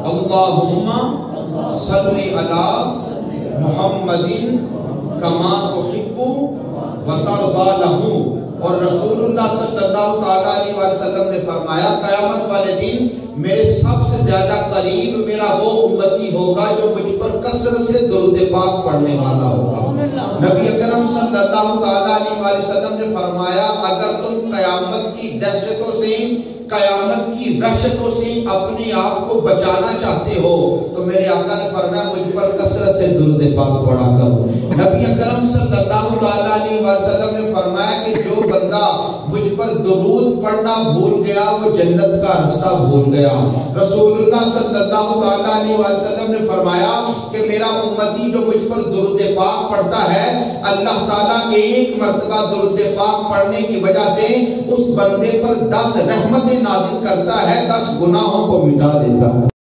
اللہم صلی علی محمد کما تحب وترضی لہ۔ اور رسول اللہ صلی اللہ تعالیٰ علیہ وسلم نے فرمایا قیامت والے دن میرے سب سے زیادہ قریب میرا وہ امتی ہوگا جو مجھ پر کثرت سے درود پاک پڑھنے والا ہوگا۔ نبی اکرم صلی اللہ تعالیٰ علیہ وسلم نے فرمایا اگر تم قیامت کی دہشتوں سے، قیامت کی وحشتوں سے اپنے آپ کو بچانا چاہتے ہو تو میرے آقا نے فرمایا مجھ پر کثرت سے درود پاک پڑھا کرو۔ نبی اکرم صلی اللہ تعالیٰ علیہ وسلم نے فرمایا کہ جو بندہ مجھ پر درود پڑھنا بھول گیا وہ جنت کا رستہ بھول گیا۔ رسول اللہ صلی اللہ تعالیٰ علیہ وسلم نے فرمایا کہ میرا امتی جو مجھ پر درود پاک پڑھتا ہے اللہ تعالیٰ ایک مرتبہ درود پاک پڑھنے کی وجہ سے اس بندے پر 10 رحمتیں نازل کرتا ہے، 10 گناہوں کو مٹا دیتا ہے۔